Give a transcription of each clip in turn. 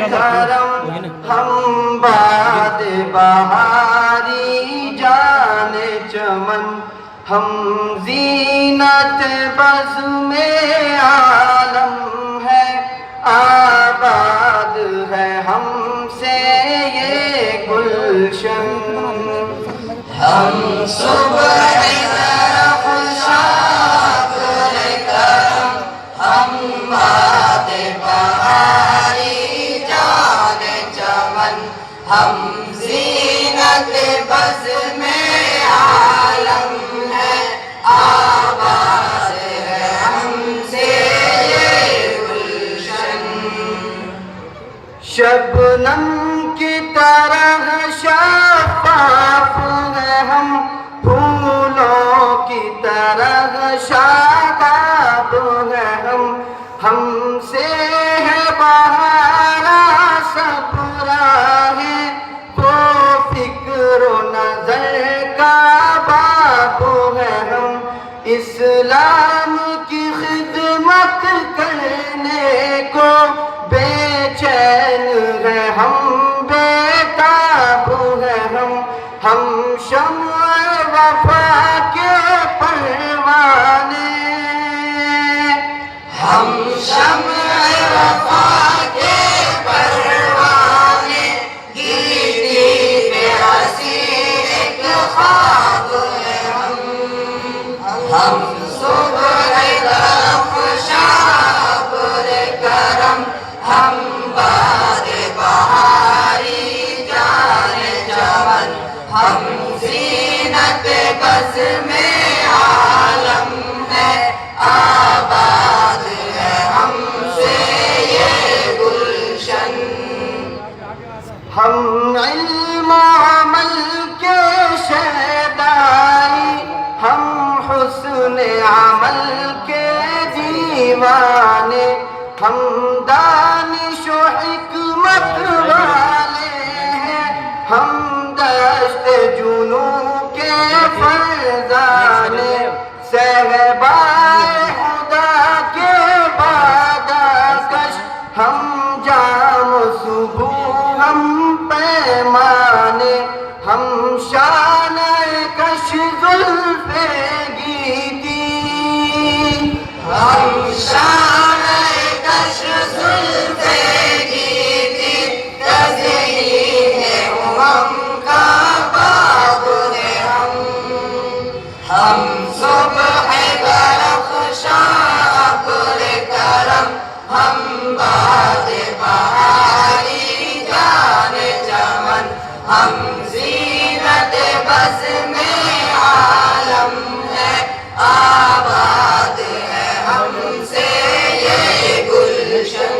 کرم ہم باد بہاری جان چمن ہم زینت بزم عالم ہے آباد ہے ہم سے یہ گلشن ہم صبح طرف شام کرم ہم باد بہاری جان چمن ہم زینت بزم عالم ہے آواز ہے ہم سے یہ گلشن شبنم کی طرح شفاف ہے ہم پھولوں کی طرح شاداب ہے ہم سے ہے بہارا سب راہیں وہ فکر و نظر کا باب ہے ہم اسلام کی خدمت کرنے کو بے چین ہے ہم بےتاب ہے ہم شمع وفا کے پروانے ہم شمع وفا کے پروانے گیتی پہ حسین ایک خواب ہے ہم صبح طرف شام کرم ہم باد بہاری جان چمن ہم زینت بزم عالم ہے آباد ہے ہم سے یہ گلشن ہم علم و عمل کے شیدائی ہم حسن عمل کے دیوانے ہم دانش و حکمت والے ہیں ہم دشت جنوں کے فرزانے صحبائے خدا کے بادکش ہم جام صبح ہم پیمانے ہم شان کش زلف گیتی ہم شان کش زلف گیتی تزئین امم کا باب ہے ہم صبح برق شام کرم ہم باد بہاری جان چمن ہم زینت بزم عالم ہے آباد ہے ہم سے یہ گلشن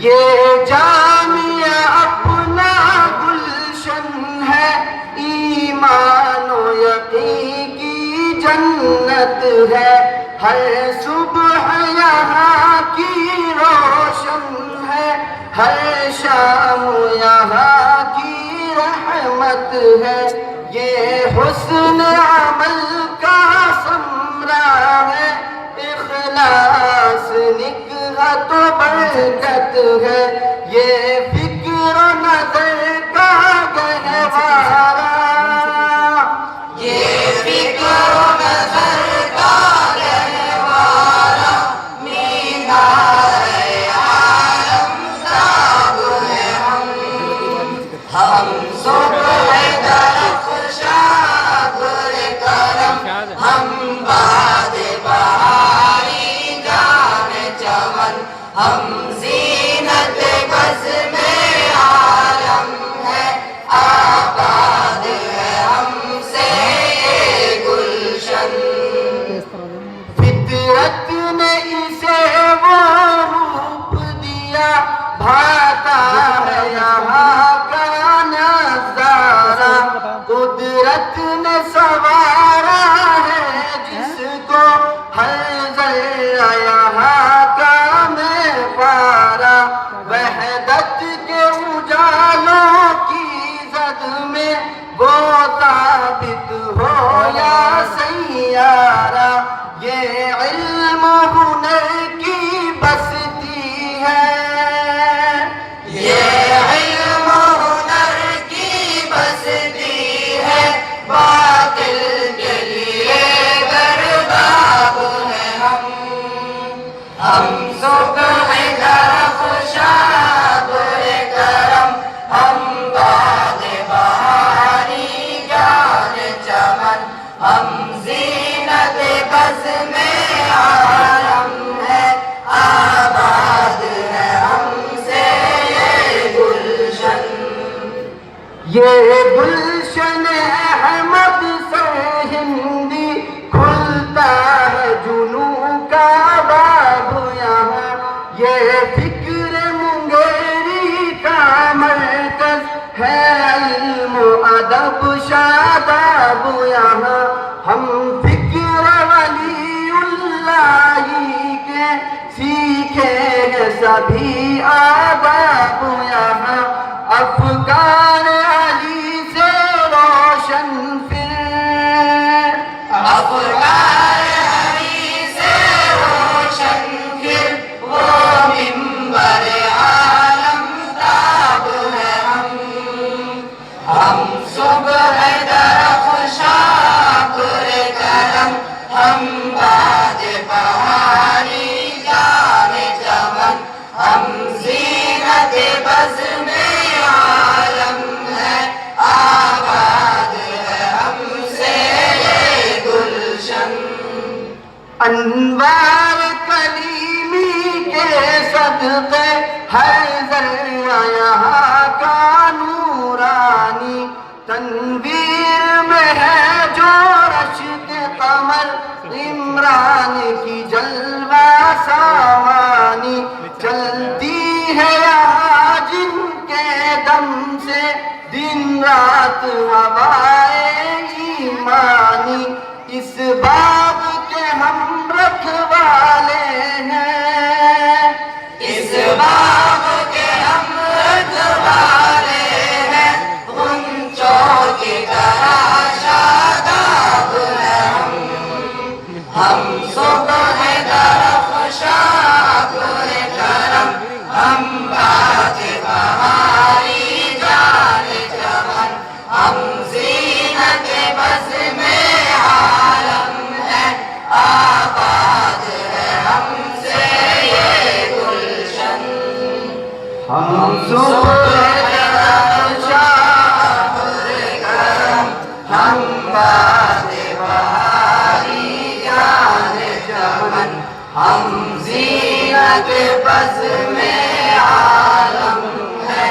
یہ جامعہ اپنا گلشن ہے ایمان و یقین کی جنت ہے ہر صبح یہاں کی روشن ہے ہر شام یہاں کی رحمت ہے یہ حسن عمل کا ثمرہ ہے اخلاص نکہت و برکت ہے یہ فکر و نظر کا گہوارہ یہ فکر و نظر کا گہوارہ مینار عالم تاب ہے ہم صبح طرف شام کرم ہم باد بہاری جان چمن ہم زینت بزم عالم ہے آباد ہے ہم سے یہ گلشن فطرت نے اسے وہ روپ دیا بھاتا ہے یہاں کا نظارہ قدرت نے سوارا ہے جس کو ہر ذرہ یہاں کا میں پارا وحدت کے اجالوں کی زد میں وہ ثابت ہو یا سیارہ یہ علم و ہنر کی بستی ہے یہ گلشن احمد سے ہندی کھلتا ہے جنوں کا باب یہاں، یہ فکر منگیری کا مرکز ہے، علم و ادب شاداب یہاں، ہم فکر ولی اللہ کے سیکھیں گے سبھی آداب یہاں، افکار علی سے روشن پھر، افکار علی سے روشن پھر، وہ منبر عالم تاب ہے ہم صبح درخشاں پر کرم، ہم باد بہاری جان چمن، ہم زینت بزم عالم ہے، آباد ہے ہم سے یہ گلشن، انوار کلیمی کے صدقے ہر ذرہ یہاں کا نورانی، تنویر میں ہے جو رشک قمر، عمران کی جلوہ سامانی، چلتی ہے یہاں جن کے دم سے دن رات ہوائے ایمانی، اس باب کے ہم رکھوالے ہیں، اس باب کے ہم رکھوالے ہیں، غنچوں کی طرح شاداب ہیں ہم صبح درخشاں پر کرم، ہم باد بہاری جان چمن، ہم زینت بزم عالم ہے، آباد ہے ہم سے یہ گلشن، ہم صبح درخشاں پر کرم، ہم باد بہاری جان چمن، ہم زینت بزم عالم ہے،